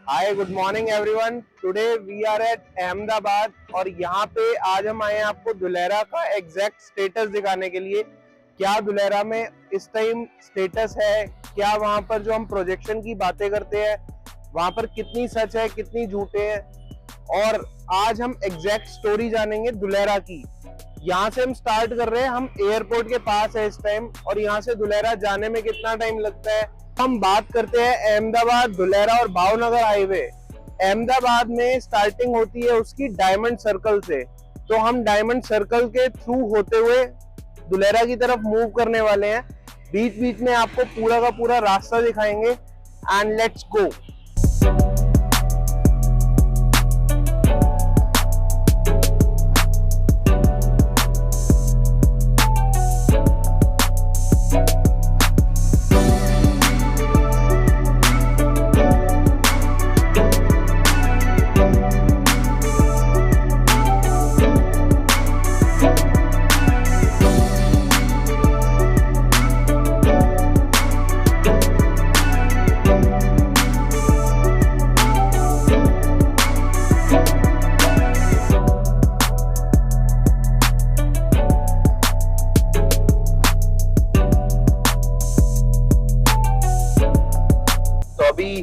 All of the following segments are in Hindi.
Hi good morning everyone. Today we are at Ahmedabad और यहाँ पे आज हम आए हैं आपको दुलेरा का एग्जैक्ट स्टेटस दिखाने के लिए। क्या दुलेरा में इस टाइम स्टेटस है, क्या वहाँ पर जो हम प्रोजेक्शन की बातें करते हैं वहाँ पर कितनी सच है कितनी झूठे हैं, और आज हम एग्जैक्ट स्टोरी जानेंगे दुलेरा की। यहाँ से हम स्टार्ट कर रहे हैं, हम एयरपोर्ट के पास है इस टाइम, और यहाँ से दुलेरा जाने में कितना टाइम लगता है। हम बात करते हैं अहमदाबाद, दुलेरा और भावनगर हाईवे। अहमदाबाद में स्टार्टिंग होती है उसकी डायमंड सर्कल से, तो हम डायमंड सर्कल के थ्रू होते हुए दुलेरा की तरफ मूव करने वाले हैं। बीच बीच में आपको पूरा का पूरा रास्ता दिखाएंगे एंड लेट्स गो।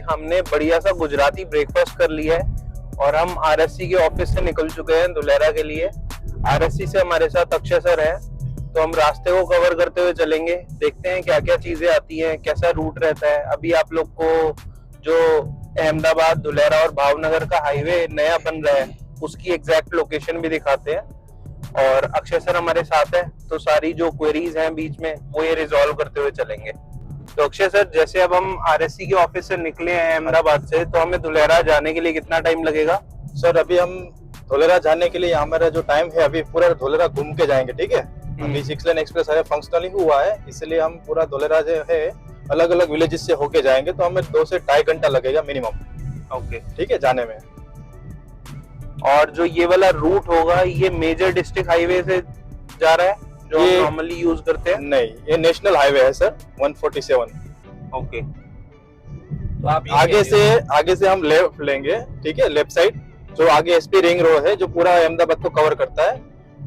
हमने बढ़िया सा गुजराती ब्रेकफास्ट कर लिया है और हम आरएससी के ऑफिस से निकल चुके हैं दुलेरा के लिए। आरएससी से हमारे साथ अक्षय सर है, तो हम रास्ते को कवर करते हुए चलेंगे, देखते हैं क्या क्या चीजें आती हैं, कैसा रूट रहता है। अभी आप लोग को जो अहमदाबाद, दुलेरा और भावनगर का हाईवे नया बन रहा है उसकी एग्जैक्ट लोकेशन भी दिखाते हैं। और अक्षय सर हमारे साथ है, तो सारी जो क्वेरीज हैं बीच में वो ये रिजॉल्व करते हुए चलेंगे। तो अक्षय सर, जैसे अब हम आरएससी के ऑफिस से निकले हैं अहमदाबाद से, तो हमें दुलेरा जाने के लिए कितना टाइम लगेगा? सर अभी हम धोलेरा जाने के लिए हमारा जो टाइम है, अभी पूरा धोलेरा घूम के जाएंगे, ठीक है। अभी 6 लेन एक्सप्रेस हाईवे फंक्शनल हुआ है, इसलिए हम पूरा धोलेरा जो है अलग अलग विलेजेस से होके जाएंगे, तो हमें 2 से 2.5 घंटा लगेगा मिनिमम। ओके, ठीक है, जाने में। और जो ये वाला रूट होगा ये मेजर डिस्ट्रिक्ट हाईवे से जा रहा है जो हम नॉर्मली यूज करते हैं? नहीं, ये नेशनल हाईवे है सर, 147। ओके, तो आप आगे से हम लेफ्ट लेंगे, ठीक है, लेफ्ट साइड। जो आगे एसपी रिंग रोड है जो पूरा अहमदाबाद को कवर करता है,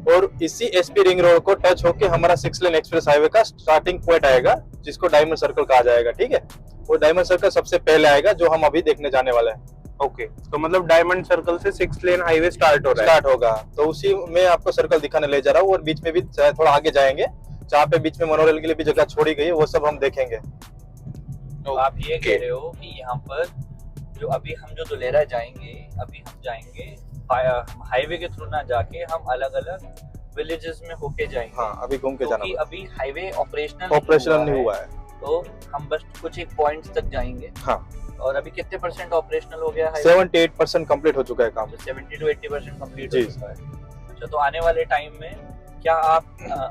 और इसी एसपी रिंग रोड को टच होके हमारा 6 लेन एक्सप्रेस हाईवे का स्टार्टिंग पॉइंट आएगा, जिसको डायमंड सर्कल कहा जाएगा, ठीक है। वो डायमंड सर्कल सबसे पहले आएगा जो हम अभी देखने जाने वाले हैं। ओके, तो मतलब डायमंड सर्कल से 6 लेन हाईवे स्टार्ट होगा, तो उसी में आपको सर्कल दिखाने ले जा रहा हूँ। और बीच में भी थोड़ा आगे जाएंगे, जहाँ पे बीच में मोनोरेल के लिए भी जगह छोड़ी गई है, वो सब हम देखेंगे। तो आप ये कह रहे हो कि यहाँ पर जो अभी हम जो दुलेरा जाएंगे, अभी हम जाएंगे हाईवे के थ्रू ना जाके हम अलग अलग विलेजेस में होके जाएंगे। हाँ, अभी घूम के जाना, अभी हाईवे ऑपरेशनल नहीं हुआ है, तो हम बस कुछ एक पॉइंट्स तक जाएंगे। हाँ, और अभी कितने % ऑपरेशनल हो गया है? 78% कंप्लीट हो चुका है काम। 70 to 80% कंप्लीट हो चुका है। अच्छा, तो आने वाले टाइम में क्या आप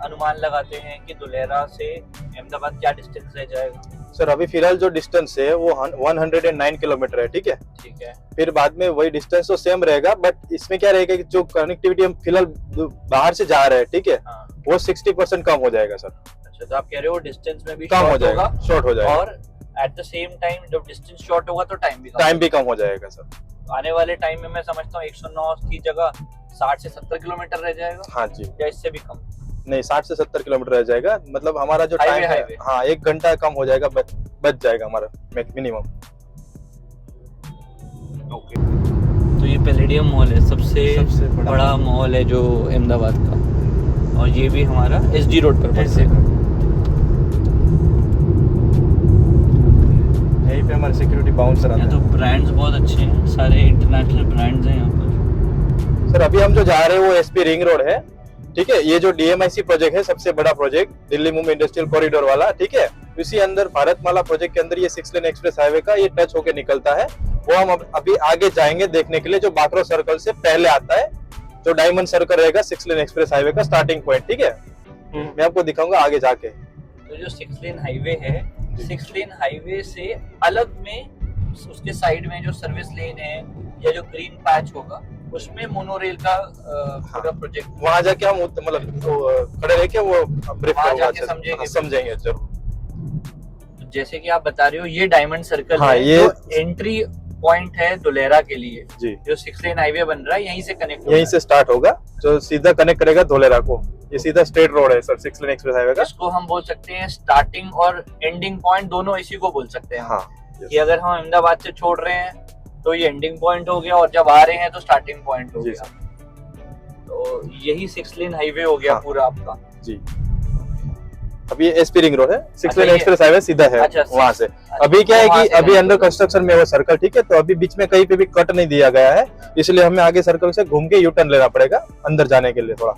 अनुमान लगाते हैं कि दुलेरा से अहमदाबाद क्या डिस्टेंस रह जाएगा? सर अभी फिलहाल जो डिस्टेंस है वो 109 किलोमीटर है, ठीक है। ठीक है, फिर फिर बाद में वही डिस्टेंस तो सेम रहेगा, बट इसमें क्या रहेगा कि जो कनेक्टिविटी हम फिलहाल बाहर से जा रहे हैं, ठीक है, हाँ। वो 60% कम हो जाएगा सर। अच्छा, तो आप कह रहे हो डिस्टेंस में भी कम हो जाएगा, शॉर्ट हो जाएगा, और एट द सेम टाइम जब डिस्टेंस शॉर्ट होगा तो टाइम भी कम हो जाएगा सर। आने वाले टाइम में मैं समझता हूँ 109 की जगह 60 से 70 किलोमीटर रह जाएगा। हाँ जी, या इससे भी कम? नहीं, 60 से 70 किलोमीटर रह जाएगा, मतलब हमारा जो टाइम है, हाँ, 1 घंटा कम हो जाएगा, बच जाएगा हमारा मिनिमम। ओके, तो ये पैलेडियम मॉल है, सबसे बड़ा मॉल है जो अहमदाबाद का, और ये भी हमारा एसडी रोड पर पड़ता है। यहीं पे हमारे सिक्योरिटी बाउंसर आते हैं। तो ब्रांड्स बहुत अच्छे हैं, सारे इंटरनेशनल ब्रांड्स हैं यहाँ पर। सर अभी हम जो जा रहे हैं वो एसपी रिंग रोड है, ठीक है। ये जो डीएमआईसी प्रोजेक्ट है, सबसे बड़ा project, Delhi Mumbai industrial corridor वाला, ठीक है। इसी अंदर भारतमाला प्रोजेक्ट के अंदर ये 6 लेन एक्सप्रेस हाईवे का ये टच होके निकलता है। वो हम अभी आगे जाएंगे देखने के लिए, जो बाकरो सर्कल से पहले आता है, जो डायमंड सर्कल रहेगा 6 लेन एक्सप्रेस हाईवे का स्टार्टिंग पॉइंट, ठीक है। मैं आपको दिखाऊंगा आगे जाके। तो जो 6 लेन हाईवे है, 6 लेन हाईवे से अलग में उसके साइड में जो सर्विस लेन है या जो ग्रीन पैच होगा, उसमें मोनोरेल का पूरा प्रोजेक्ट, वहां जाके हम मतलब खड़े रह के वो ब्रीफ समझेंगे जरूर। जैसे कि आप बता रहे हो ये डायमंड सर्कल हाँ, है, ये जो एंट्री पॉइंट है दुलेरा के लिए। जी जो 6 लेन हाईवे बन रहा है यहीं से कनेक्ट यहीं से स्टार्ट होगा, जो सीधा कनेक्ट करेगा धोलेरा को। ये सीधा स्ट्रेट रोड है सर 6 लेन एक्सप्रेस हाईवे का। इसको हम बोल सकते हैं स्टार्टिंग और एंडिंग पॉइंट, दोनों इसी को बोल सकते हैं। हाँ कि अगर हम अहमदाबाद से छोड़ रहे हैं तो ये एंडिंग पॉइंट हो गया, और जब आ रहे हैं तो स्टार्टिंग पॉइंट हो जी गया। तो यही 6 लेन हाईवे हो गया हाँ। पूरा आपका। जी। अभी एसपी रिंग रोड है, 6 अच्छा, लेन ये- एक्सप्रेस हाईवे सीधा है अच्छा, वहां से। अच्छा, अभी क्या है वहाँ कि से अभी है। अंडर कंस्ट्रक्शन में वो सर्कल, ठीक है, तो अभी बीच में कहीं पे भी कट नहीं दिया गया है, इसलिए हमें आगे सर्कल से घूम के यू टर्न लेना पड़ेगा अंदर जाने के लिए थोड़ा।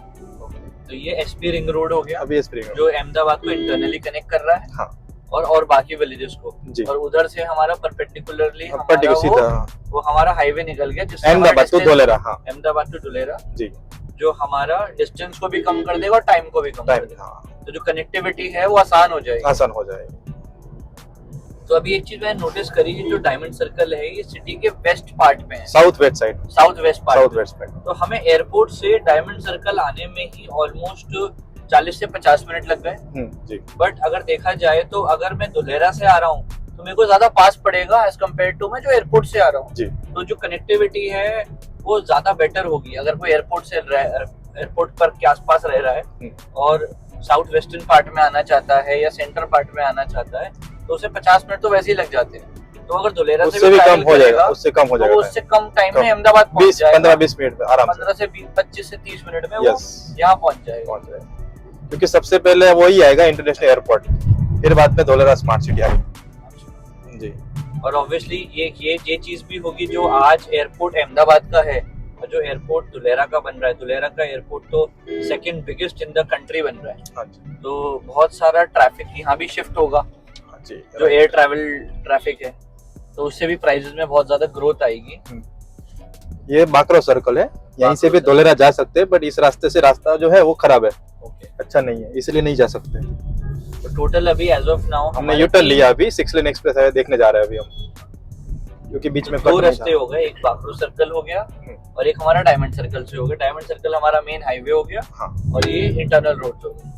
तो ये एसपी रिंग रोड हो गया अभी एसपी रिंग रोड। जो अहमदाबाद को इंटरनली कनेक्ट कर रहा है। हाँ। और बाकी विलेजेस को। जी। और उधर से हमारा परपेंडिकुलरली सीधा वो हमारा हाईवे निकल गया, जिससे अहमदाबाद टू धोलेरा। हाँ अहमदाबाद टू दुलेरा जी। जो हमारा डिस्टेंस को भी कम कर देगा और टाइम को भी कम कर टाइम देगा। हाँ तो जो कनेक्टिविटी है वो आसान हो जाएगी। आसान हो जाएगी। तो अभी एक चीज मैंने नोटिस करी, ये जो डायमंड सर्कल है ये सिटी के वेस्ट पार्ट में है, south west side, south west south part. West side. तो हमें एयरपोर्ट से डायमंड सर्कल आने में ही ऑलमोस्ट 40 से 50 मिनट लग गए। जी। बट अगर देखा जाए तो अगर मैं दुलेरा से आ रहा हूँ तो मेरे को ज्यादा पास पड़ेगा एज कम्पेयर टू मैं जो एयरपोर्ट से आ रहा हूँ। जी। तो जो कनेक्टिविटी है वो ज्यादा बेटर होगी अगर कोई एयरपोर्ट पर के आसपास रह रहा है और साउथ वेस्टर्न पार्ट में आना चाहता है या सेंट्रल पार्ट में आना चाहता है, तो उसे 50 मिनट तो वैसे ही लग जाते हैं। तो अगर दुलेरा उससे भी कम हो जाएगा, उससे कम हो तो जाएगा, उससे कम टाइम में अहमदाबाद पहुंच जाएगा। 15-20 मिनट में आराम से, 15 से 25 से 30 मिनट में वो यस यहाँ पहुंच जाएगा। पहुंच जाएगा। क्योंकि सबसे पहले वही आएगा इंटरनेशनल एयरपोर्ट, फिर बाद में धोलेरा स्मार्ट सिटी आएगी। जी। और ऑब्वियसली ये चीज भी होगी जो आज एयरपोर्ट अहमदाबाद का है और जो एयरपोर्ट दुलेरा का बन रहा है, दुलेरा का एयरपोर्ट तो second biggest in the country बन रहा है। हाँ जी। तो बहुत सारा ट्रैफिक यहाँ भी शिफ्ट होगा, हाँ जी। जो एयर ट्रैवल ट्रैफिक है, तो उससे भी प्राइसेस में बहुत ज्यादा ग्रोथ आएगी। ये बाकरो सर्कल है, यहीं से भी धोलेरा जा सकते हैं, बट इस रास्ते से रास्ता जो है वो खराब है, ओके। अच्छा नहीं है, इसलिए नहीं जा सकते। तो टोटल अभी एज ऑफ नाउ हमने यू टर्न लिया, अभी 6 लेन एक्सप्रेस हाईवे देखने जा रहे हैं अभी हम, क्योंकि बीच में दो कट नहीं रास्ते था। हो गए, एक बाकरो सर्कल हो गया और एक हमारा डायमंड सर्कल से हो गया। डायमंड सर्कल हमारा मेन हाईवे हो गया हाँ। और ये इंटरनल रोड हो गया।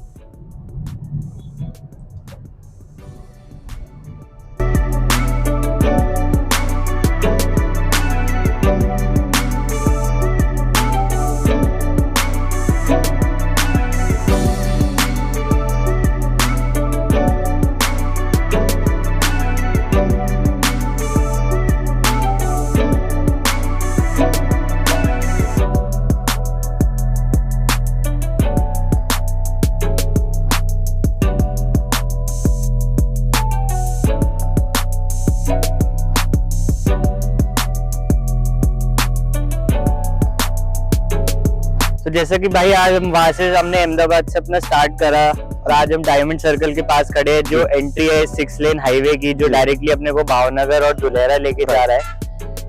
तो जैसा कि भाई आज हम वहां से हमने अहमदाबाद से अपना स्टार्ट करा और आज हम डायमंड सर्कल के पास खड़े हैं, जो एंट्री है 6 लेन हाईवे की, जो डायरेक्टली अपने को भावनगर और दुलेरा लेके जा रहा है।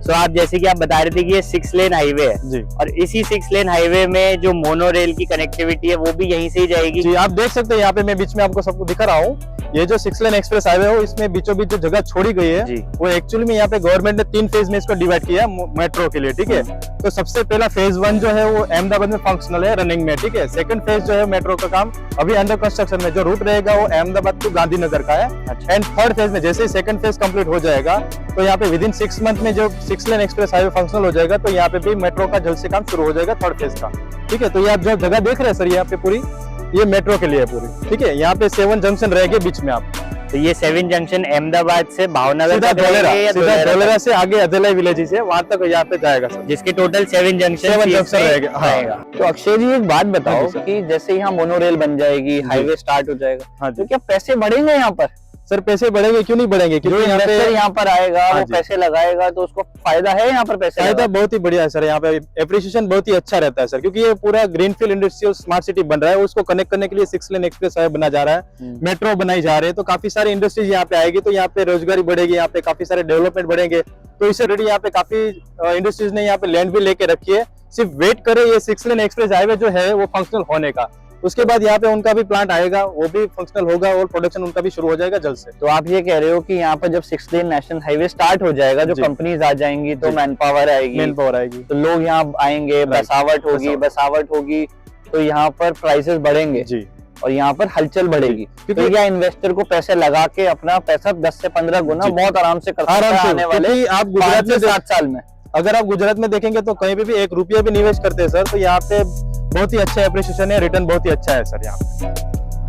तो आप जैसे कि आप बता रहे थे कि ये 6 लेन हाईवे है जी। और इसी 6 लेन हाईवे में जो मोनो रेल की कनेक्टिविटी है वो भी यहीं से ही जाएगी। जी, आप देख सकते हैं यहाँ पे मैं बीच में आपको सबको दिखा रहा हूँ, ये जो 6 लेन एक्सप्रेस हाईवे हो, इसमें बीचों बीच जो जगह छोड़ी गई है जी। वो एक्चुअली में यहाँ पे गवर्नमेंट ने 3 फेज में इसको डिवाइड किया मेट्रो के लिए, ठीक है। तो सबसे पहला फेज 1 जो है वो अहमदाबाद में फंक्शनल है, रनिंग में, ठीक है। सेकंड फेज जो है मेट्रो का काम अभी अंडर कंस्ट्रक्शन में, जो रूट रहेगा वो अहमदाबाद टू गांधीनगर का है। एंड थर्ड फेज में जैसे ही सेकंड फेज कंप्लीट हो जाएगा तो यहाँ पे विद इन 6 मंथ में जो 6 लेन एक्सप्रेस हाईवे फंक्शनल हो जाएगा, तो यहाँ पे भी मेट्रो का जल्द से काम शुरू हो जाएगा थर्ड फेज का, ठीक है। तो ये आप जो जगह देख रहे हैं सर, यहाँ पे पूरी ये मेट्रो के लिए है पूरी, ठीक है। यहाँ पे 7 जंक्शन रहेंगे बीच में आप, तो ये 7 जंक्शन अहमदाबाद से भावनगर सीधा तक रहेंगे या सीधा दुलेरा धोलेरा तक? से आगे अदलाई विलेजेस है, वहां तक यहाँ पे जाएगा सर। जिसके टोटल 7 जंक्शन 7 जंक्शन रहेगा, हाँ। तो अक्षय जी एक बात बताओ हाँ जी सर। कि जैसे यहाँ मोनोरेल बन जाएगी, हाईवे स्टार्ट हो जाएगा, हाँ तो जी क्या पैसे बढ़ेंगे यहाँ पर? सर, पैसे बढ़ेंगे क्यों नहीं बढ़ेंगे, जो क्योंकि यहाँ इन्वेस्टर पे यहाँ पर आएगा हाँ वो जी। पैसे लगाएगा तो उसको फायदा है यहाँ पर पैसे फायदा लगाने का? बहुत ही बढ़िया है सर। यहाँ पे एप्रिसिएशन बहुत ही अच्छा रहता है सर, क्योंकि ये पूरा ग्रीनफील्ड इंडस्ट्रियल स्मार्ट सिटी बन रहा है, उसको कनेक्ट करने के लिए 6 लेन एक्सप्रेस हाईवे बना जा रहा है, मेट्रो बनाई जा रही है। तो काफी सारी इंडस्ट्रीज यहाँ पे आएगी, तो यहाँ पे रोजगारी बढ़ेगी, यहाँ पे काफी सारे डेवलपमेंट बढ़ेंगे। तो इसे ऑलरेडी यहाँ पे काफी इंडस्ट्रीज ने यहाँ पे लैंड भी लेके रखी है, सिर्फ वेट करे ये 6 लेन एक्सप्रेस हाईवे जो है वो फंक्शनल होने का। उसके बाद यहाँ पे उनका भी प्लांट आएगा, वो भी फंक्शनल होगा और प्रोडक्शन उनका भी शुरू हो जाएगा जल्द से। तो आप ये कह रहे हो कि यहाँ पर जब 6 लेन नेशनल हाईवे स्टार्ट हो जाएगा, जो जी। कंपनीज आ जाएंगी तो जी। मैन पावर आएगी, मेन पावर आएगी, तो लोग यहाँ आएंगे, Right. बसावट होगी, बसावट। बसावट होगी तो यहाँ पर प्राइसेस बढ़ेंगे। जी। और यहाँ पर हलचल बढ़ेगी, क्योंकि यहाँ इन्वेस्टर को पैसे लगा के अपना पैसा 10 से 15 गुना बहुत आराम से कर सकता है आने वाले आप गुजरात में 7 साल में। अगर आप गुजरात में देखेंगे तो कहीं पे भी 1 रुपया भी निवेश करते हैं सर, तो यहाँ पे बहुत ही अच्छा एप्रिसिएशन है, रिटर्न बहुत ही अच्छा है सर यहाँ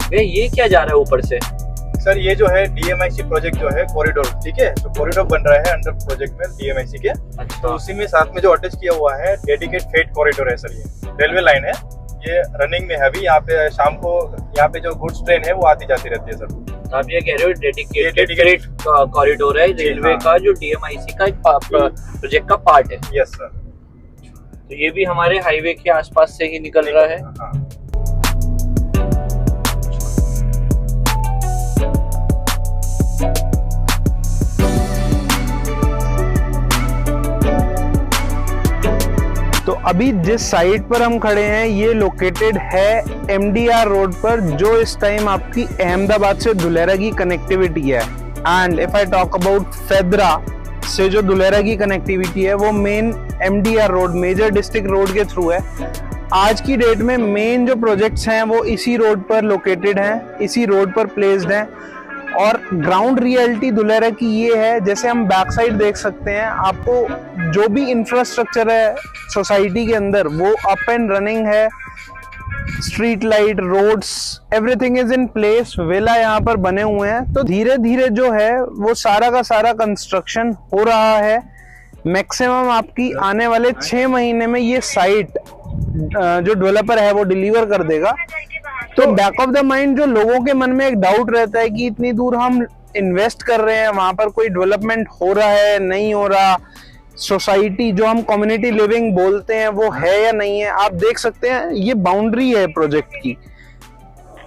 पे। ये क्या जा रहा है ऊपर से? सर ये जो है DMIC प्रोजेक्ट जो है कॉरिडोर, ठीक है, जो कॉरिडोर बन रहा है अंडर प्रोजेक्ट में DMIC के, तो उसी में साथ में जो अटैच किया हुआ है डेडिकेट फ्रेट कॉरिडोर है सर, ये रेलवे लाइन है, ये रनिंग में है अभी। यहाँ पे शाम को यहाँ पे जो गुड्स ट्रेन है वो आती जाती रहती है सर। तो आप ये कह रहे हो डेडिकेटेड फ्रेट कॉरिडोर है रेलवे का, जो DMIC का एक प्रोजेक्ट का पार्ट है। Yes sir. तो ये भी हमारे हाईवे के आसपास से ही निकल रहा है। हाँ। तो अभी जिस साइट पर हम खड़े हैं ये लोकेटेड है MDR रोड पर, जो इस टाइम आपकी अहमदाबाद से धुलेरा की कनेक्टिविटी है। And if I talk about Fedara से जो धुलेरा की कनेक्टिविटी है वो main MDR road, major district road के थ्रू है। आज की डेट में मेन जो प्रोजेक्ट्स हैं वो इसी रोड पर लोकेटेड हैं, इसी रोड पर प्लेस्ड हैं। और ग्राउंड रियलिटी धुलेरा की ये है, जैसे हम बैक साइड देख सकते हैं, आपको जो भी इंफ्रास्ट्रक्चर है सोसाइटी के अंदर वो अप एंड रनिंग है। Street light, roads, everything is in place. Villa यहाँ पर बने हुए हैं। तो धीरे धीरे जो है वो सारा का सारा कंस्ट्रक्शन हो रहा है। मैक्सिमम आपकी आने वाले 6 महीने में ये साइट जो डेवलपर है वो डिलीवर कर देगा। तो बैक ऑफ द माइंड जो लोगों के मन में एक डाउट रहता है कि इतनी दूर हम इन्वेस्ट कर रहे हैं, वहां पर कोई डेवलपमेंट हो रहा है नहीं हो रहा, सोसाइटी जो हम कम्युनिटी लिविंग बोलते हैं वो है या नहीं है। आप देख सकते हैं ये बाउंड्री है प्रोजेक्ट की,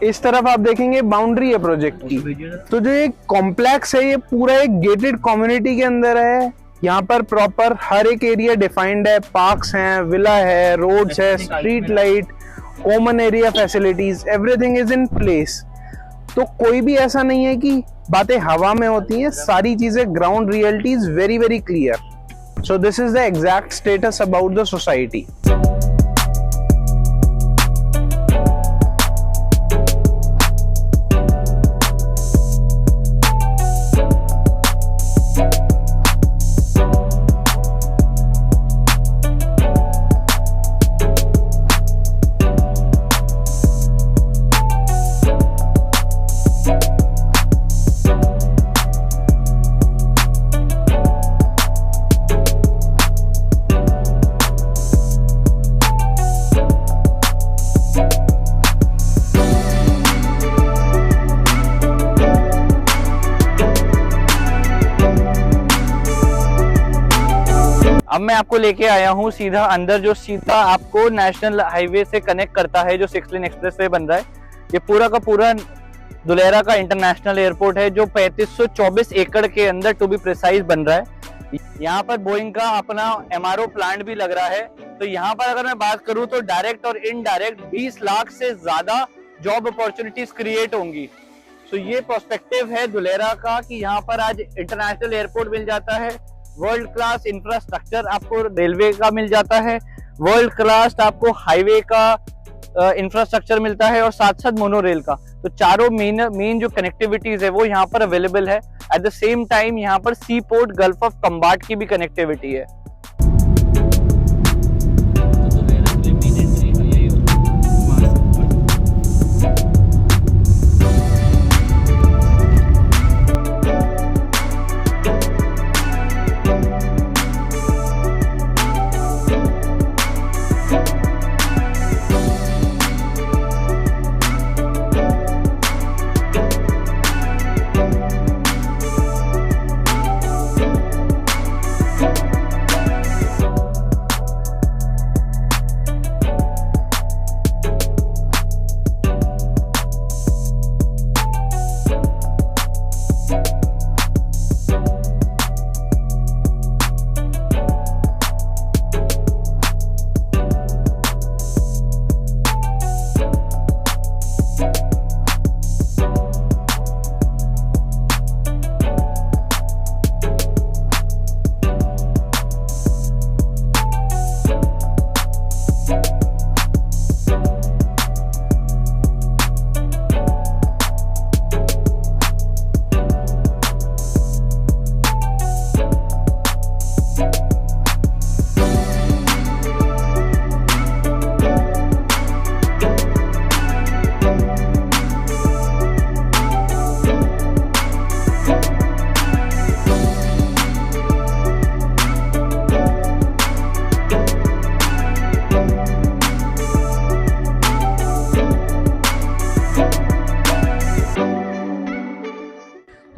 इस तरफ आप देखेंगे बाउंड्री है प्रोजेक्ट की। तो जो ये कॉम्प्लेक्स है ये पूरा एक गेटेड कम्युनिटी के अंदर है। यहाँ पर प्रॉपर हर एक एरिया डिफाइंड है, पार्क्स हैं, विला है, रोड्स है, street light, common area facilities, everything is in place. तो कोई भी ऐसा नहीं है कि बातें हवा में होती हैं, सारी चीजें ground reality is very very clear. So this is the exact status about the society. अब मैं आपको लेके आया हूँ सीधा अंदर, जो सीधा आपको नेशनल हाईवे से कनेक्ट करता है, जो 6 लेन एक्सप्रेसवे बन रहा है। ये पूरा का पूरा धुलेरा का इंटरनेशनल एयरपोर्ट है, जो 3524 एकड़ के अंदर टू बी प्रिसाइज बन रहा है। यहाँ पर बोइंग का अपना MRO प्लांट भी लग रहा है। तो यहाँ पर अगर मैं बात करूँ तो डायरेक्ट और इनडायरेक्ट 20 लाख से ज्यादा जॉब अपॉर्चुनिटीज क्रिएट होंगी। तो ये पर्सपेक्टिव है धुलेरा का कि यहाँ पर आज इंटरनेशनल एयरपोर्ट मिल जाता है, वर्ल्ड क्लास इंफ्रास्ट्रक्चर आपको रेलवे का मिल जाता है, वर्ल्ड क्लास आपको हाईवे का इंफ्रास्ट्रक्चर मिलता है, और साथ साथ मोनो रेल का। तो चारों मेन जो कनेक्टिविटीज है वो यहाँ पर अवेलेबल है। एट द सेम टाइम यहाँ पर सी पोर्ट, गल्फ ऑफ कम्बाट की भी कनेक्टिविटी है।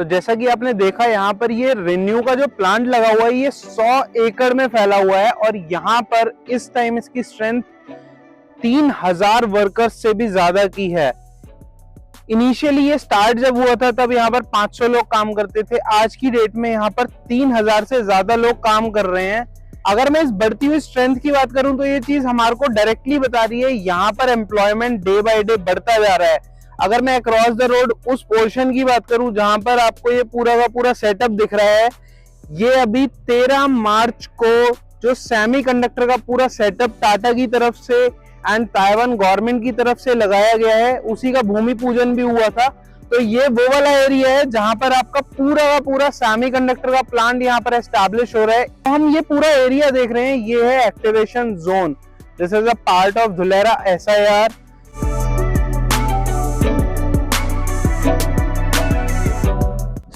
जैसा कि आपने देखा यहाँ पर ये रिन्यू का जो प्लांट लगा हुआ है ये 100 एकड़ में फैला हुआ है और यहाँ पर इस टाइम इसकी स्ट्रेंथ 3000 वर्कर्स से भी ज्यादा की है। इनिशियली ये स्टार्ट जब हुआ था तब यहाँ पर 500 लोग काम करते थे, आज की डेट में यहाँ पर 3000 से ज्यादा लोग काम कर रहे हैं। अगर मैं इस बढ़ती हुई स्ट्रेंथ की बात करूं तो ये चीज हमारे को डायरेक्टली बता रही है यहाँ पर एम्प्लॉयमेंट डे बाय डे बढ़ता जा रहा है। अगर मैं अक्रॉस द रोड उस पोर्शन की बात करूं जहां पर आपको ये पूरा का पूरा सेटअप दिख रहा है, ये अभी 13 मार्च को जो सेमीकंडक्टर का पूरा सेटअप टाटा की तरफ से एंड ताइवान गवर्नमेंट की तरफ से लगाया गया है, उसी का भूमि पूजन भी हुआ था। तो ये वो वाला एरिया है जहां पर आपका पूरा का पूरा सेमीकंडक्टर का प्लांट यहाँ पर एस्टैब्लिश हो रहा है। तो हम ये पूरा एरिया देख रहे हैं, ये है activation zone. This is a part of Dholera SIR।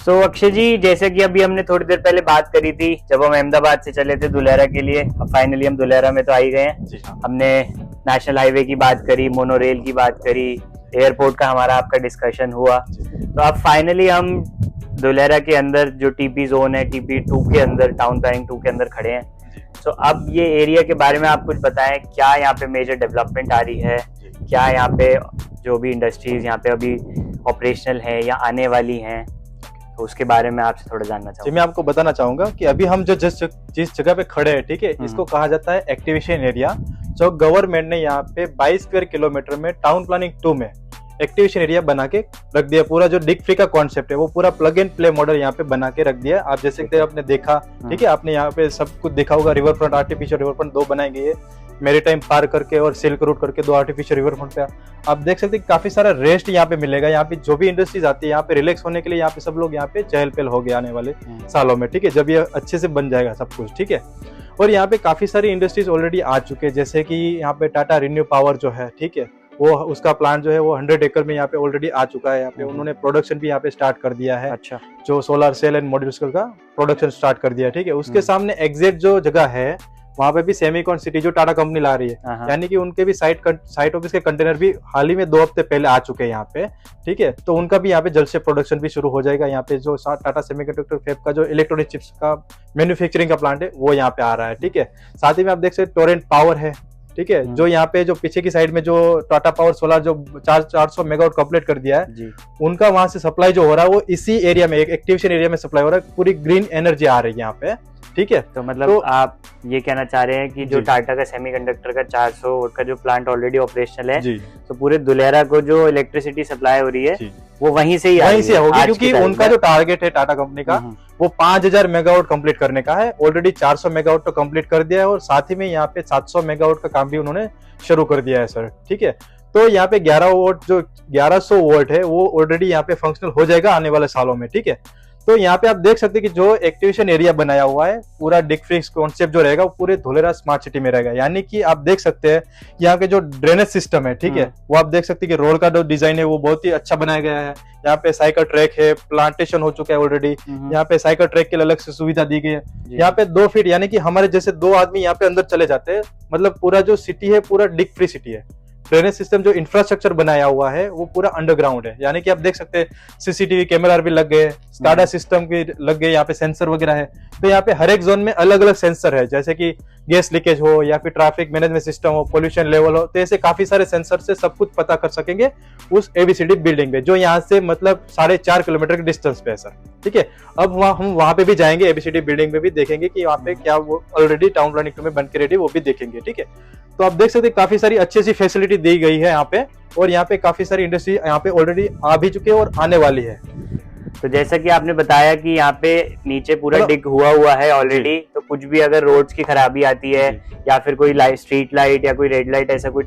सो अक्षय जी, जैसे कि अभी हमने थोड़ी देर पहले बात करी थी, जब हम अहमदाबाद से चले थे धुलेरा के लिए, अब फाइनली हम धुलेरा में तो आ ही गए हैं। हमने नेशनल हाईवे की बात करी, मोनोरेल की बात करी, एयरपोर्ट का हमारा आपका डिस्कशन हुआ। तो अब फाइनली हम धुलेरा के अंदर जो TP जोन है, TP2 के अंदर, टाउन प्लानिंग 2 के अंदर खड़े हैं। तो अब ये एरिया के बारे में आप कुछ बताएं, क्या यहाँ पे मेजर डेवलपमेंट आ रही है, क्या यहाँ पे जो भी इंडस्ट्रीज यहाँ पे अभी ऑपरेशनल है या आने वाली हैं, तो उसके बारे में आपसे थोड़ा जानना चाहूंगा। मैं आपको बताना चाहूंगा कि अभी हम जो जिस जगह पे खड़े हैं, ठीक है, इसको कहा जाता है एक्टिवेशन एरिया, जो गवर्नमेंट ने यहाँ पे 22 स्क्वायर किलोमीटर में टाउन प्लानिंग 2 में एक्टिवेशन एरिया बना के रख दिया। पूरा जो डिग फ्री का कॉन्सेप्ट है वो पूरा प्लग एंड प्ले मॉडल यहाँ पे बना के रख दिया। आप जैसे कि आपने देखा, ठीक है, आपने यहाँ पे सब कुछ देखा होगा, river front, artificial river front 2 बनाई गई है, मेरीटाइम पार करके और सिल्क रूट करके 2 आर्टिफिशियल रिवर फ्रंट पे आप देख सकते हैं काफी सारा रेस्ट यहाँ पे मिलेगा। यहाँ पे जो भी इंडस्ट्रीज आती है यहाँ पे रिलैक्स होने के लिए, यहाँ पे सब लोग यहाँ पे चहल पहल हो गए आने वाले सालों में, ठीक है, जब ये अच्छे से बन जाएगा सब कुछ, ठीक है। और यहाँ पे काफी सारी इंडस्ट्रीज ऑलरेडी आ चुके हैं, जैसे कि यहाँ पे टाटा रिन्यू पावर जो है, ठीक है, वो उसका प्लांट जो है वो 100 एकड़ में यहाँ पे ऑलरेडी आ चुका है। यहाँ पे उन्होंने प्रोडक्शन भी यहाँ पे स्टार्ट कर दिया है। अच्छा, जो सोलर सेल एंड मॉड्यूल्स का प्रोडक्शन स्टार्ट कर दिया है, ठीक है। उसके सामने एग्जैक्ट जो जगह है वहाँ पे भी सेमीकॉन सिटी जो टाटा कंपनी ला रही है, यानी कि उनके भी साइट ऑफिस के कंटेनर भी हाल ही में 2 हफ्ते पहले आ चुके हैं यहाँ पे, ठीक है। तो उनका भी यहाँ पे जल्द से प्रोडक्शन भी शुरू हो जाएगा। यहाँ पे जो टाटा सेमीकंडक्टर फैब का जो इलेक्ट्रॉनिक चिप्स का मैन्युफैक्चरिंग का प्लांट है वो यहाँ पे आ रहा है, ठीक है। साथ ही में आप देख सकते टोरेंट पावर है, ठीक है, जो यहाँ पे जो पीछे की साइड में जो टाटा पावर सोलर जो 400 मेगावाट कंप्लीट कर दिया है, उनका वहां से सप्लाई जो हो रहा है वो इसी एरिया में, एक एक्टिवेशन एरिया में सप्लाई हो रहा है। पूरी ग्रीन एनर्जी आ रही है यहाँ पे, ठीक है। तो मतलब आप ये कहना चाह रहे हैं कि जो टाटा का सेमीकंडक्टर का 400 वोल्ट का जो प्लांट ऑलरेडी ऑपरेशनल है, तो पूरे धुलेरा को जो इलेक्ट्रिसिटी सप्लाई हो रही है वो वहीं से ही होगी, क्योंकि उनका जो टारगेट है टाटा कंपनी का वो 5000 मेगावाट कंप्लीट करने का है। ऑलरेडी 400 मेगावाट तो कंप्लीट कर दिया है और साथ ही में यहाँ पे 700 मेगावाट का काम भी उन्होंने शुरू कर दिया है सर, ठीक है। तो यहाँ पे 1100 वोल्ट है वो ऑलरेडी यहाँ पे फंक्शनल हो जाएगा आने वाले सालों में, ठीक है। तो यहाँ पे आप देख सकते हैं कि जो एक्टिवेशन एरिया बनाया हुआ है, पूरा डिग फ्री कॉन्सेप्ट जो रहेगा वो पूरे धुलेरा स्मार्ट सिटी में रहेगा। यानी कि आप देख सकते हैं यहाँ के जो ड्रेनेज सिस्टम है, ठीक है, वो आप देख सकते हैं कि रोड का जो डिजाइन है वो बहुत ही अच्छा बनाया गया है। यहाँ पे साइकिल ट्रैक है, प्लांटेशन हो चुका है ऑलरेडी, यहाँ पे साइकिल ट्रैक के लिए अलग से सुविधा दी गई है। यहाँ पे 2 फीट यानी कि हमारे जैसे 2 आदमी यहाँ पे अंदर चले जाते हैं, मतलब पूरा जो सिटी है पूरा डिग फ्री सिटी है। ड्रेनेज सिस्टम जो इंफ्रास्ट्रक्चर बनाया हुआ है वो पूरा अंडरग्राउंड है, यानी कि आप देख सकते हैं CCTV कैमरा भी लग गए, स्काडा सिस्टम भी लग गए, यहाँ पे सेंसर वगैरह है। तो यहाँ पे हर एक जोन में अलग अलग सेंसर है, जैसे कि गैस लीकेज हो या फिर ट्रैफिक मैनेजमेंट सिस्टम हो, पोल्यूशन लेवल हो, तो ऐसे काफी सारे सेंसर से सब कुछ पता कर सकेंगे उस ABCD बिल्डिंग में, जो यहाँ से मतलब 4.5 किलोमीटर के डिस्टेंस पे है सर, ठीक है। अब हम वहां पे भी जाएंगे, ABCD बिल्डिंग में भी देखेंगे कि वहाँ पे क्या वो ऑलरेडी टाउन प्लानिंग में बन के रेडी, वो भी देखेंगे, ठीक है। तो आप देख सकते हैं काफी सारी अच्छी सी फैसिलिटी दी गई है यहाँ पे, और यहाँ पे काफी सारी इंडस्ट्री यहाँ पे ऑलरेडी आ भी चुके हैं और आने वाली है। तो जैसा कि आपने बताया कि यहाँ पे नीचे पूरा डिग हुआ है ऑलरेडी, तो कुछ भी अगर रोड्स की खराबी आती है या फिर कोई स्ट्रीट लाइट या कोई रेड लाइट ऐसा कोई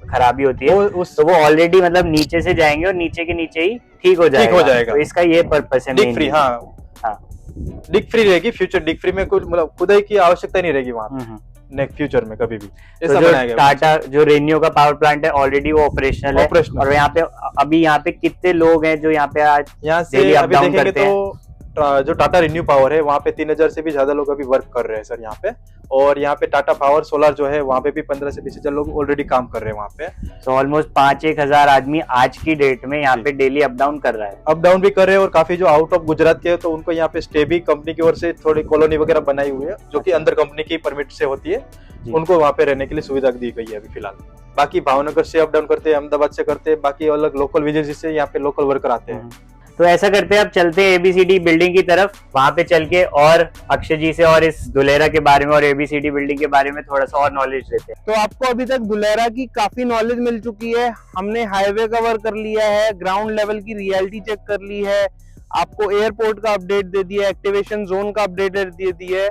खराबी होती है तो वो ऑलरेडी मतलब नीचे से जाएंगे और नीचे के नीचे ही ठीक हो जाएगा। तो इसका ये पर्पस है डिग फ्री, हाँ डिग फ्री रहेगी। फ्यूचर डिग फ्री में कुछ मतलब खुदाई की आवश्यकता नहीं रहेगी वहाँ नेक्स्ट फ्यूचर में कभी भी। ऐसा बनाया गया। टाटा जो रिन्यू का पावर प्लांट है ऑलरेडी वो ऑपरेशनल है, और यहाँ पे अभी यहाँ पे कितने लोग हैं जो यहाँ पे आज यहाँ से अभी देखेंगे तो जो टाटा रिन्यू पावर है वहाँ पे 3000 से भी ज्यादा लोग अभी वर्क कर रहे हैं सर यहाँ पे। और यहाँ पे टाटा पावर सोलर जो है वहाँ पे भी 15 से 20 हजार लोग ऑलरेडी काम कर रहे हैं वहाँ पे। तो ऑलमोस्ट 5-1 हजार आदमी आज की डेट में यहाँ पे डेली अप डाउन कर रहा है। अप डाउन भी कर रहे हैं और काफी जो आउट ऑफ गुजरात के हैं तो उनको यहाँ पे स्टे भी कंपनी की ओर से थोड़ी कॉलोनी वगैरह बनाई हुई है जो कि अंदर कंपनी की परमिट से होती है, उनको वहाँ पे रहने के लिए सुविधा दी गई है अभी फिलहाल। बाकी भावनगर से अप डाउन करते हैं, अहमदाबाद से करते हैं, बाकी अलग लोकल विलेज से यहाँ पे लोकल वर्कर आते हैं। तो ऐसा करते हैं, अब चलते हैं ABCD बिल्डिंग की तरफ, वहां पे चल के और अक्षय जी से और इस दुलेरा के बारे में और ABCD बिल्डिंग के बारे में थोड़ा सा और नॉलेज लेते हैं। तो आपको अभी तक दुलेरा की काफी नॉलेज मिल चुकी है, हमने हाईवे कवर कर लिया है, ग्राउंड लेवल की रियलिटी चेक कर ली है, आपको एयरपोर्ट का अपडेट दे दिया, एक्टिवेशन जोन का अपडेट दे दिया है।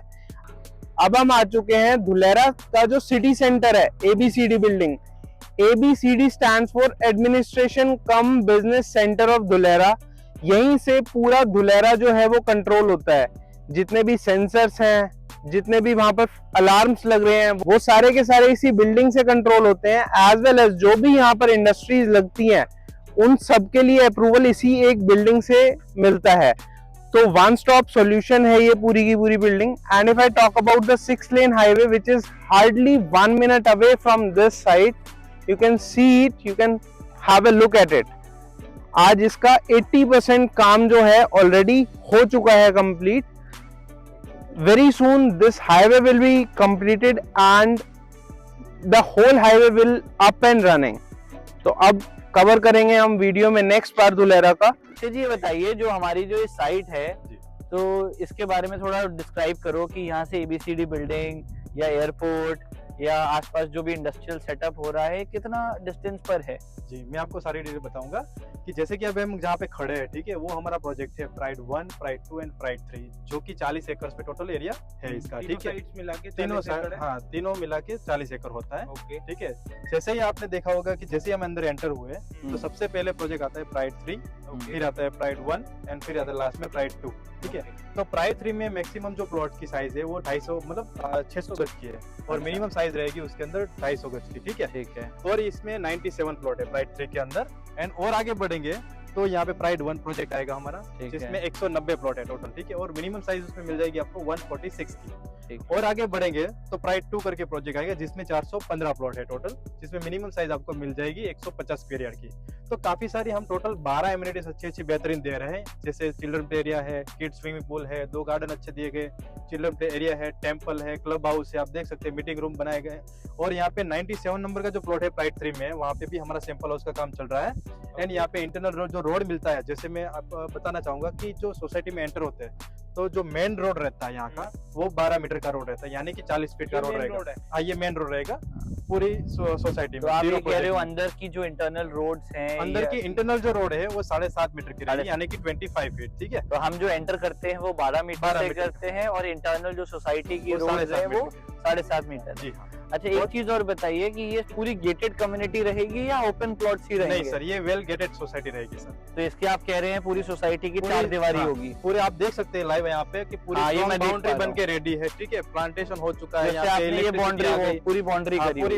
अब हम आ चुके हैं दुलेरा का जो सिटी सेंटर है, ABCD building. ABCD stands for administration come business centre of Dulera. यहीं से पूरा दुलेरा जो है वो कंट्रोल होता है। जितने भी सेंसर्स हैं, जितने भी वहां पर अलार्म्स लग रहे हैं, वो सारे के सारे इसी बिल्डिंग से कंट्रोल होते हैं। एज वेल एज जो भी यहाँ पर इंडस्ट्रीज लगती हैं उन सब के लिए अप्रूवल इसी एक बिल्डिंग से मिलता है। तो वन स्टॉप सॉल्यूशन है ये पूरी की पूरी building. And if I talk about the 6 lane highway which is hardly 1 minute away from this side, you can see it, you can have a look at it. आज इसका 80% काम जो है ऑलरेडी हो चुका है complete. Very soon this highway will be completed and the whole highway will up and running. तो अब कवर करेंगे हम वीडियो में नेक्स्ट पार्ट दुलेरा का। जी ये बताइए, जो हमारी जो साइट है तो इसके बारे में थोड़ा डिस्क्राइब करो कि यहाँ से ABCD बिल्डिंग या एयरपोर्ट या आसपास जो भी इंडस्ट्रियल सेटअप हो रहा है कितना डिस्टेंस पर है। जी मैं आपको सारी डिटेल बताऊंगा कि जैसे कि अब हम जहाँ पे खड़े हैं, ठीक है, वो हमारा प्रोजेक्ट है प्राइड 1, प्राइड 2 एंड प्राइड 3, जो कि 40 एकड़ पे टोटल एरिया है इसका, ठीक है। तीनों साइड, हाँ तीनों मिला के 40 एकड़ होता है, ठीक है। जैसे ही आपने देखा होगा कि जैसे हम अंदर एंटर हुए तो सबसे पहले प्रोजेक्ट आता है प्राइड 3, फिर आता है प्राइड 1 एंड फिर आता है लास्ट में प्राइड 2, ठीक है। तो प्राइड 3 में मैक्सिमम जो प्लॉट की साइज है वो 250 मतलब 600 गज की है और मिनिमम साइज रहेगी उसके अंदर 250 गज की, ठीक है, ठीक है। और इसमें 97 प्लॉट है प्राइड 3 के अंदर। एंड और आगे बढ़ेंगे तो यहाँ पे प्राइड 1 प्रोजेक्ट आएगा हमारा, जिसमें 190 प्लॉट है टोटल, ठीक है, और मिनिमम साइज उसमें मिल जाएगी आपको 146 की। और आगे बढ़ेंगे तो प्राइड 2 करके प्रोजेक्ट आएगा जिसमें 415 प्लॉट है टोटल, जिसमें मिनिमम साइज आपको मिल जाएगी 150 स्क्वायर यार्ड की। तो काफी सारी हम टोटल 12 एमिनिटीज अच्छी बेहतरीन दे रहे हैं, जैसे चिल्ड्रन प्ले एरिया है, किड्स स्विमिंग पूल है, 2 गार्डन अच्छे दिए गए, चिल्ड्रन प्ले एरिया है, टेम्पल है, क्लब हाउस है, आप देख सकते हैं मीटिंग रूम बनाए गए। और यहाँ पे 97 नंबर का जो प्लॉट है प्राइड 3 में, वहाँ पे भी हमारा सैंपल हाउस का काम चल रहा है। एंड यहाँ पे इंटरनल जो रोड मिलता है, जैसे मैं आपको बताना चाहूंगा कि जो सोसाइटी में एंटर होते हैं तो जो मेन रोड रहता है यहाँ का वो 12 मीटर का रोड रहता है, यानी कि 40 फीट का रोड रहेगा। हाँ ये मेन रोड रहेगा पूरी सोसाइटी में। तो आप ये कह रहे हो अंदर की जो इंटरनल रोड्स हैं, अंदर की इंटरनल जो रोड है वो 7.5 मीटर की रहेगी, यानी कि 25 फीट, ठीक है। तो हम जो एंटर करते हैं वो 12 मीटर से करते हैं और इंटरनल जो सोसाइटी की रोड है वो 7.5 मीटर। जी हाँ। अच्छा एक चीज और बताइए कि ये पूरी गेटेड कम्युनिटी रहेगी या ओपन प्लॉट्स ही रहेंगे? नहीं सर, ये वेल गेटेड सोसाइटी रहेगी सर। तो इसके आप कह रहे हैं पूरी सोसाइटी की 4 दीवारी होगी। पूरे आप देख सकते हैं लाइव यहाँ पे कि पूरी बाउंड्री बन के रेडी है, ठीक है। प्लांटेशन हो चुका है, यहाँ पे ये बाउंड्री पूरी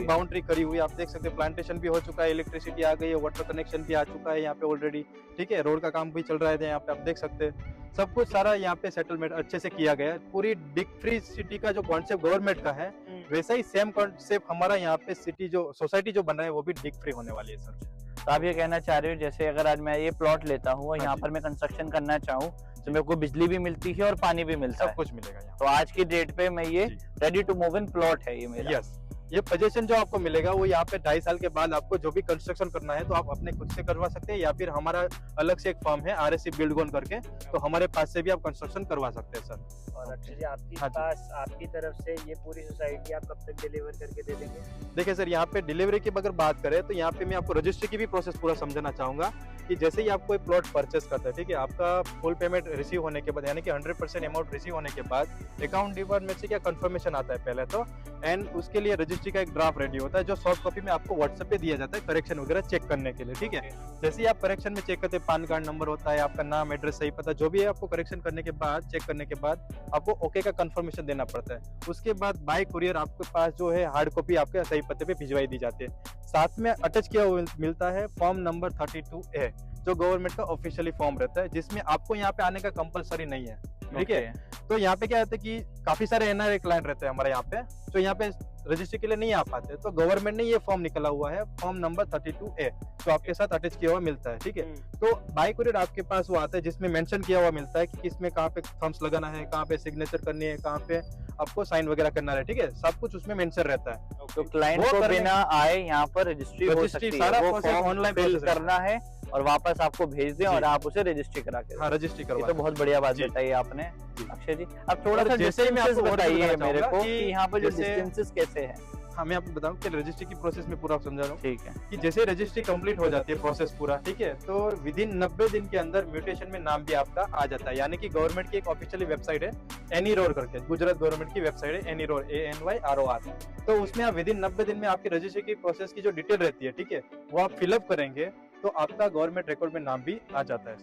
बाउंड्री करी हुई, आप देख सकते हैं। प्लांटेशन भी हो चुका है, इलेक्ट्रिसिटी आ गई है, वाटर कनेक्शन भी आ चुका है यहाँ पे ऑलरेडी, ठीक है। रोड का काम भी चल रहा है यहाँ पे, आप देख सकते हैं। सब कुछ सारा यहाँ पे सेटलमेंट अच्छे से किया गया है। पूरी डिग फ्री सिटी का जो कॉन्सेप्ट गवर्नमेंट का है वैसा ही सेम कॉन्सेप्ट हमारा यहाँ पे सिटी जो सोसाइटी जो बन रहा है वो भी डिग फ्री होने वाली है सर। तो आप ये कहना चाह रहे हो जैसे अगर आज मैं ये प्लॉट लेता हूँ और यहाँ पर मैं कंस्ट्रक्शन करना चाहूँ तो मेरे को बिजली भी मिलती है और पानी भी मिलता है, सब कुछ मिलेगा यहाँ। तो आज की डेट पे मैं ये ready to move in plot है ये मेरा। यस, ये पोजीशन जो आपको मिलेगा वो यहाँ पे 2.5 साल के बाद आपको जो भी कंस्ट्रक्शन करना है तो आप अपने खुद से करवा सकते हैं, या फिर हमारा अलग से एक फर्म है RSC बिल्डकॉन करके, तो हमारे पास से भी आप कंस्ट्रक्शन करवा सकते हैं सर। और अक्षय जी आपके पास आपकी तरफ से ये पूरी सोसाइटी आप कब तक डिलीवर करके दे देंगे? देखिए सर, यहाँ पे डिलीवरी की अगर बात करें तो यहाँ पे मैं आपको रजिस्ट्री की भी प्रोसेस पूरा समझाना चाहूंगा कि जैसे ही आप कोई प्लॉट परचेस करते हैं, ठीक है, आपका फुल पेमेंट रिसीव होने के बाद यानी कि 100% अमाउंट रिसीव होने के बाद अकाउंट डिपार्टमेंट से क्या कंफर्मेशन आता है पहले तो, एंड उसके लिए रजिस्ट्री का एक ड्राफ्ट रेडी होता है जो सॉफ्ट कॉपी में आपको व्हाट्सएप पे दिया जाता है करेक्शन वगैरह चेक करने के लिए, ठीक है। जैसे ही आप करेक्शन में चेक करते हैं, पैन कार्ड नंबर होता है, आपका नाम एड्रेस सही पता जो भी है, आपको करेक्शन करने के बाद चेक करने के बाद आपको ओके का कंफर्मेशन देना पड़ता है। उसके बाद बाय कुरियर आपके पास जो है हार्ड कॉपी आपके सही पते पे भिजवाई दी जाती है। साथ में अटैच किया हुआ मिलता है फॉर्म नंबर 32A, जो गवर्नमेंट का ऑफिशियली फॉर्म रहता है, जिसमें आपको यहाँ पे आने का कंपलसरी नहीं है, ठीक है। तो यहाँ पे क्या होता है कि काफी सारे एनआरआई क्लाइंट रहते हैं हमारे यहाँ पे, जो यहाँ पे रजिस्ट्री के लिए नहीं आ पाते, तो गवर्नमेंट ने ये फॉर्म निकला हुआ है, फॉर्म नंबर 32A, जो आपके साथ अटैच किया हुआ मिलता है, ठीक है। तो बाय कोरियर आपके पास वो आता है जिसमें मेंशन किया हुआ मिलता है कि किसमें कहाँ पे थम्स लगाना है, कहाँ पे सिग्नेचर करनी है, कहाँ पे आपको साइन वगैरह करना है, ठीक है, सब कुछ उसमें मेंशन रहता है। तो क्लाइंट वो को करने- बिना आए यहाँ पर रजिस्ट्री हो सकती है, सारा वो process form online fill process है। करना है और वापस आपको भेज दें जी। और आप उसे रजिस्ट्री करा के हाँ, रजिस्ट्री ये करवा तो बहुत बढ़िया बात जी। बताई आपने जी। अक्षय जी। अब थोड़ा और सा जैसे ही मैं डिस्टेंसेस आपको और बताइए बताना मेरे चाहूंगा को कि कि यहाँ पर जो जैसे- डिस्टेंसेस कैसे हैं। हाँ, मैं आपको बताऊं कि रजिस्ट्री की प्रोसेस में पूरा समझा रहा हूँ ठीक है, कि जैसे रजिस्ट्री कंप्लीट हो जाती है प्रोसेस पूरा, ठीक है, तो विद इन 90 दिन के अंदर म्यूटेशन में नाम भी आपका आ जाता है। यानी कि गवर्नमेंट की एक ऑफिशियली वेबसाइट है एनीरोर करके, गुजरात गवर्नमेंट की वेबसाइट है एनीरोर, ANYROR। तो उसमें आप विद इन 90 दिन में आपकी रजिस्ट्री की प्रोसेस की जो डिटेल रहती है, ठीक है, वो आप फिलअप करेंगे तो आपका गवर्नमेंट रिकॉर्ड में नाम भी आ जाता है।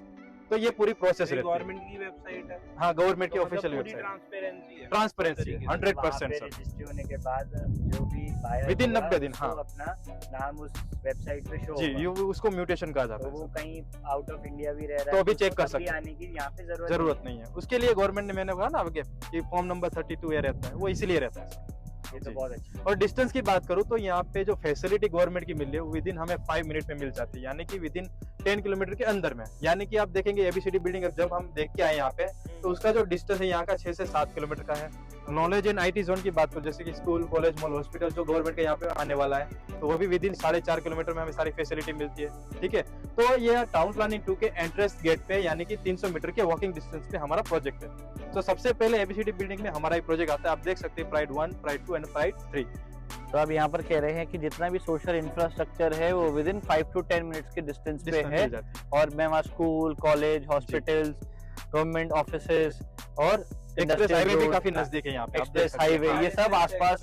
तो ये पूरी प्रोसेस रहती है। गवर्नमेंट की वेबसाइट है, हाँ, गवर्नमेंट की तो मतलब ऑफिशियल पूरी वेबसाइट, ट्रांसपेरेंसी है। ट्रांसपेरेंसी तरीके से। 100% सर। रजिस्ट्री होने के बाद जो भी buyer Within होगा, 90 दिन, उसको हाँ। अपना नाम उस वेबसाइट पे शो जी, होगा। ये उसको म्यूटेशन कहा जाता तो है वो सर। कहीं आउट ऑफ इंडिया भी रह रहा तो है अभी उसको check कर तब भी सकते हैं। आने की यहाँ पे जरूरत नहीं है उसके लिए। गवर्नमेंट ने, मैंने कहा ना आगे कि फॉर्म नंबर 32A रहता है, वो इसीलिए रहता है। ये तो जी। बहुत अच्छा। और डिस्टेंस की बात करूँ तो यहाँ पे जो फैसिलिटी गवर्नमेंट की मिल रही है विद इन हमें 5 मिनट में मिल जाती है, यानी कि विद इन 10 किलोमीटर के अंदर में। यानी कि आप देखेंगे ABCD बिल्डिंग जब हम देख के आए यहाँ पे, तो उसका जो डिस्टेंस है यहाँ का 6 से 7 किलोमीटर का है। नॉलेज एंड IT जोन की बात करूँ, जैसे कि स्कूल, कॉलेज, मॉल, हॉस्पिटल जो गवर्नमेंट के यहाँ पे आने वाला है, तो वो भी विद इन 4.5 किलोमीटर में हमें सारी फैसिलिटी मिलती है, ठीक है। तो ये टाउन प्लानिंग 2 के एंट्रेंस गेट पे, यानी कि 300 मीटर के वॉकिंग डिस्टेंस पे हमारा प्रोजेक्ट है। तो सबसे पहले ABCD बिल्डिंग में हमारा एक प्रोजेक्ट आता है, आप देख सकते हैं प्राइड 1, प्राइड 2 एंड प्राइड 3। तो आप यहाँ पर कह रहे हैं कि जितना भी सोशल इंफ्रास्ट्रक्चर है वो विद इन 5 to 10 मिनट्स के डिस्टेंस पे है, और मैं वहाँ school, college, hospitals, government offices और एक्सप्रेस हाईवे भी काफी नजदीक है यहाँ पे, आप देख एक्सप्रेस सकते हैं। हाईवे, ये सब आसपास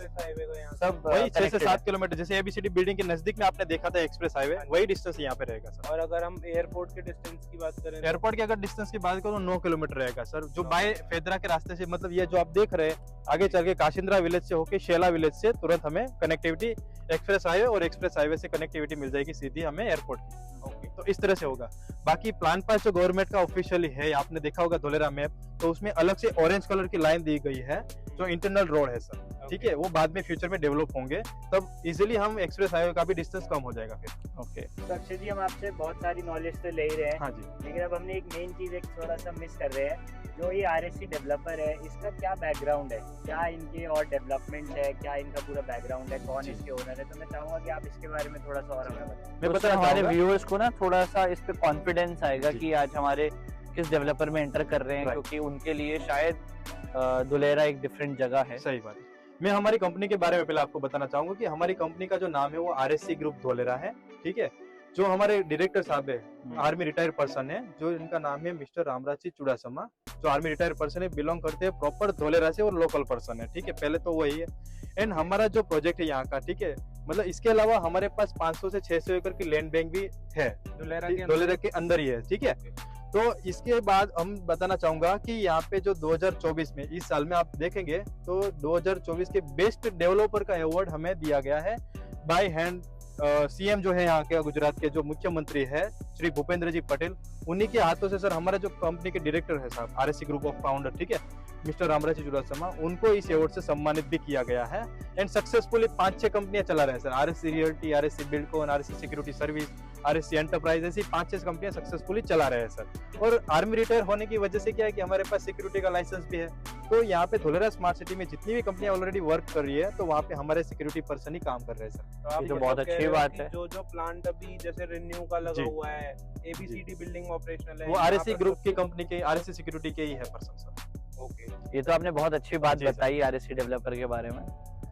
सब वही 6 से connected 7 किलोमीटर, जैसे ABCD बिल्डिंग के नजदीक में आपने देखा था एक्सप्रेस हाईवे, वही डिस्टेंस यहाँ पे रहेगा सर। और अगर हम एयरपोर्ट के डिस्टेंस की बात करें, एयरपोर्ट के अगर डिस्टेंस की बात करो तो 9 किलोमीटर रहेगा सर, जो बाय फेदरा के रास्ते से, मतलब ये जो आप देख रहे हैं आगे चल के काशिंद्रा विलेज से होके शेला विलेज से तुरंत हमें कनेक्टिविटी एक्सप्रेस हाईवे और एक्सप्रेस हाईवे से कनेक्टिविटी मिल जाएगी सीधी हमें एयरपोर्ट की। ओके, तो इस तरह से होगा। बाकी प्लान पास जो गवर्नमेंट का ऑफिशियली है, आपने देखा होगा धोलेरा मैप, तो उसमें अलग से ऑरेंज कलर की लाइन दी गई है जो इंटरनल रोड है सर, ठीक है। वो बाद में फ्यूचर में डेवलप होंगे, तब इजीली हम एक्सप्रेस हाईवे का भी डिस्टेंस कम हो जाएगा फिर। ओके, तो अक्षय जी, हम आपसे बहुत सारी नॉलेज तो ले ही रहे हैं, हाँ जी। लेकिन अब हमने एक मेन चीज एक थोड़ा सा मिस कर रहे हैं। जो ये RSC डेवलपर है, इसका क्या बैकग्राउंड है, क्या इनके और डेवलपमेंट है, क्या इनका पूरा बैकग्राउंड है, कौन जी। इसके ओनर है? तो मैं चाहूंगा कि आप इसके बारे में थोड़ा सा और हमें बताएं। मैं उससे बताना हमारे चाहूंगा, व्यूअर्स को ना थोड़ा सा इस पे कॉन्फिडेंस आएगा जी। कि आज हमारे किस डेवलपर में एंटर कर रहे हैं, Right. क्योंकि उनके लिए शायद दुलेरा एक डिफरेंट जगह है। सही बात है। मैं हमारी कंपनी के बारे में पहले आपको बताना चाहूंगा कि हमारी कंपनी का जो नाम है वो RSC ग्रुप धोलेरा है, ठीक है। जो हमारे डायरेक्टर साहब है, आर्मी रिटायर्ड पर्सन है, जो इनका नाम है मिस्टर रामराज जी चुड़ासमा, जो आर्मी रिटायर्ड पर्सन है, बिलोंग करते हैं प्रॉपर धोलेरा से और लोकल पर्सन है, ठीक है। पहले तो वही है। एंड हमारा जो प्रोजेक्ट है यहाँ का, ठीक है, मतलब इसके अलावा हमारे पास 500 से 600 एकड़ की लैंड बैंक भी है धोलेरा के अंदर ही है, ठीक है। तो इसके बाद हम बताना चाहूंगा कि यहाँ पे जो 2024 में, इस साल में आप देखेंगे तो 2024 के बेस्ट डेवलपर का अवार्ड हमें दिया गया है बाय हैंड। CM जो है यहाँ के गुजरात के जो मुख्यमंत्री है श्री भूपेंद्र जी पटेल, उन्हीं के हाथों से सर हमारा जो कंपनी के डायरेक्टर है साहब, RSC ग्रुप ऑफ फाउंडर, ठीक है, मिस्टर रामराज जी चुड़ासमा, उनको इस अवार्ड से सम्मानित भी किया गया है। एंड सक्सेसफुली 5-6 कंपनियां चला रहे हैं sir, RSC realty, RSC Buildcon, RSC security service, RSC enterprise, ऐसी 5-6 कंपनियां सक्सेसफुली चला रहे हैं सर। और आर्मी रिटायर होने की वजह से क्या है कि हमारे पास सिक्योरिटी का लाइसेंस भी है। तो यहाँ पे धोलेरा स्मार्ट सिटी में जितनी भी कंपनियां ऑलरेडी वर्क कर रही है, तो वहाँ पे हमारे सिक्योरिटी पर्सन ही काम कर रहे हैं सर। ये तो बहुत अच्छी बात है। जो प्लांट अभी जैसे रिन्यू का लगा जी। हुआ है, ABCD बिल्डिंग ऑपरेशनल है, वो यहाँ RSC पर ग्रुप की सबसे- कंपनी के, RSC सिक्योरिटी के ही है पर्सन सर। ओके, ये तो आपने बहुत अच्छी बात जी सर। बताई RSC डेवलपर के बारे में।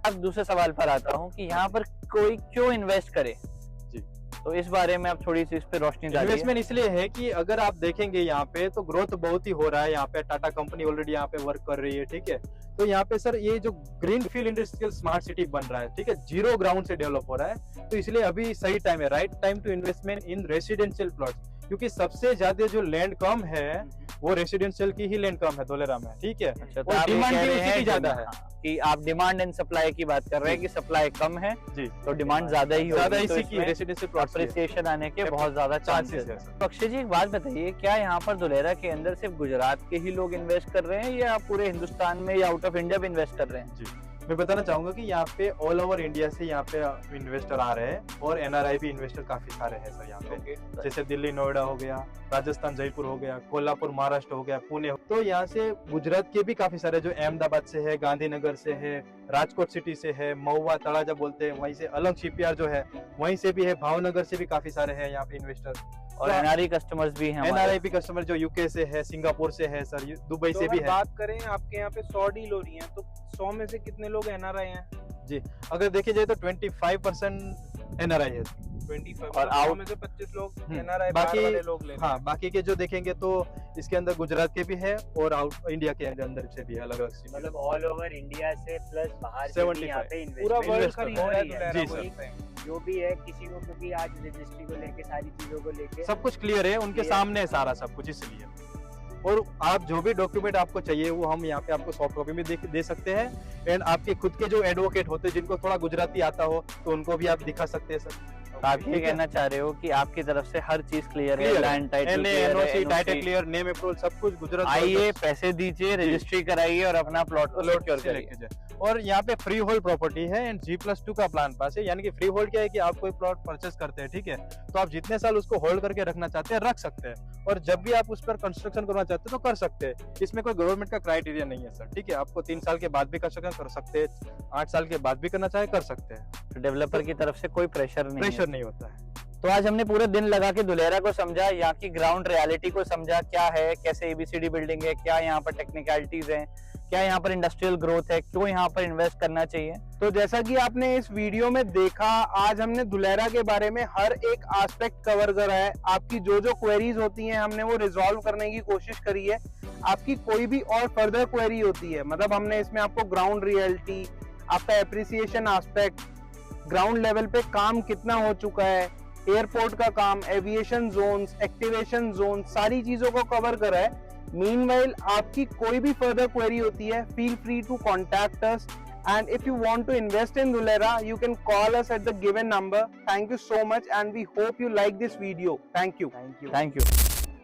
अब दूसरे सवाल पर आता हूँ कि यहाँ पर कोई क्यों इन्वेस्ट करे, जी। तो इस बारे में आप थोड़ी सी इस पे रोशनी डालिए। इन्वेस्टमेंट इसलिए है कि अगर आप देखेंगे यहाँ पे तो ग्रोथ बहुत ही हो रहा है। यहाँ पे टाटा कंपनी ऑलरेडी यहाँ पे वर्क कर रही है, ठीक है। तो यहाँ पे सर ये जो green field industrial smart city बन रहा है, ठीक है, 0 ग्राउंड से डेवलप हो रहा है, तो इसलिए अभी सही टाइम है, right time to investment in residential plots. क्योंकि सबसे ज्यादा जो लैंड कम है वो रेसिडेंशियल की ही लैंड कम है धोलेरा में, ठीक है। अच्छा, तो और आप ये डिमांड कह भी रहे उसी हैं की ज्यादा है कि आप डिमांड एंड सप्लाई की बात कर रहे हैं कि सप्लाई कम है जी, तो डिमांड ज्यादा ही ज्यादा होगी, तो इसी की इसमें रेसिडेंशियल प्लॉट अप्रिसिएशन आने के बहुत ज्यादा चांसेस है। तो अक्षय जी एक बात बताइए, क्या यहाँ पर धुलेरा के अंदर सिर्फ गुजरात के ही लोग इन्वेस्ट कर रहे हैं या पूरे हिंदुस्तान में या आउट ऑफ इंडिया भी इन्वेस्ट कर रहे हैं? जी, मैं बताना चाहूंगा कि यहाँ पे ऑल ओवर इंडिया से यहाँ पे इन्वेस्टर आ रहे हैं और एनआरआई भी इन्वेस्टर काफी सारे हैं सर यहाँ पे। जैसे दिल्ली नोएडा हो गया, राजस्थान जयपुर हो गया, कोल्हापुर महाराष्ट्र हो गया, पुणे तो यहाँ से गुजरात के भी काफी सारे जो अहमदाबाद से है, गांधीनगर से है, राजकोट सिटी से है, महुआ तड़ाजा बोलते हैं, वहीं से अलग शिपयार्ड जो है वहीं से भी है, भावनगर से भी काफी सारे हैं यहाँ पे इन्वेस्टर और एनआरआई कस्टमर्स भी हैं। एनआरआई भी कस्टमर जो यूके से है, सिंगापुर से है सर, दुबई तो से भी अगर है। बात करें आपके यहाँ पे 100 डील हो रही है तो 100 में से कितने लोग एनआरआई हैं? जी, अगर देखे जाए तो 25% एनआरआई है 25 और और out- में से 25 लोग एनआरआई बाकी वाले लोग ले। हाँ, बाकी के जो देखेंगे तो इसके अंदर गुजरात के भी है और आउट इंडिया के अंदर से भी है, अलग अलग मतलब ऑल ओवर इंडिया से प्लस बाहर से भी 75 यहाँ पे पूरा इन्वेस्टमेंट वर्ल्ड invest खरीद हो रहा है रही है। दुलेरा जी को सर। इस time। जो भी है किसी को, क्योंकि आज रजिस्ट्री को लेके सारी चीजों को लेके सब कुछ क्लियर है, उनके Clear। सामने है सारा सब कुछ, इसलिए। और आप जो भी डॉक्यूमेंट आपको चाहिए वो हम यहाँ पे आपको सॉफ्ट कॉपी में दे सकते हैं। एंड आपके खुद के जो एडवोकेट होते हैं जिनको थोड़ा गुजराती आता हो तो उनको भी आप दिखा सकते हैं सर। आप ये कहना चाह रहे हो कि आपकी तरफ से हर चीज क्लियर है, Clear है। Land title NA, clear NOC, है, title NOC, clear, name approval सब कुछ गुजरात आइए पैसे दीजिए, रजिस्ट्री कराइए और अपना प्लॉट को सिक्योर से करिए। लेके जाए। और यहाँ पे फ्री होल्ड प्रॉपर्टी है एंड G+2 का प्लान पास है, यानी कि फ्री होल्ड क्या है कि आप कोई प्लॉट परचेस करते हैं, ठीक है, तो आप जितने साल उसको होल्ड करके रखना चाहते हैं रख सकते हैं और जब भी आप उस पर कंस्ट्रक्शन करना चाहते हैं तो कर सकते हैं। इसमें कोई गवर्नमेंट का क्राइटेरिया नहीं है सर, ठीक है, आपको 3 साल के बाद भी कंस्ट्रक्शन कर सकते हैं, 8 साल के बाद भी करना चाहे कर सकते हैं, डेवलपर की तरफ से कोई प्रेशर नहीं है। प्रेशर नहीं होता है। तो आज हमने पूरे दिन लगा के धुलेरा को समझा, यहाँ की ग्राउंड रियलिटी को समझा, क्या है, कैसे एबीसीडी बिल्डिंग है, क्या यहाँ पर टेक्निकलिटीज हैं, क्या यहाँ पर इंडस्ट्रियल ग्रोथ है, क्यों यहाँ पर इन्वेस्ट करना चाहिए। तो जैसा कि आपने इस वीडियो में देखा, आज हमने धुलेरा के बारे में हर एक एस्पेक्ट कवर करा है। आपकी जो जो क्वेरीज होती हैं हमने वो रिजॉल्व करने की कोशिश करी है। आपकी कोई भी और फर्दर क्वेरी होती है, मतलब हमने इसमें आपको ग्राउंड रियलिटी, आपका एप्रिसिएशन एस्पेक्ट, ग्राउंड लेवल पे काम कितना हो चुका है, एयरपोर्ट का काम, एविएशन जोन्स, एक्टिवेशन जोन, सारी चीजों को कवर करा है। मीनवाइल आपकी कोई भी फर्दर क्वेरी होती है, feel free to contact us, and if you want to invest in Dhulera, you can call us at the given number. Thank you so much and we hope you like this video. Thank you. Thank you.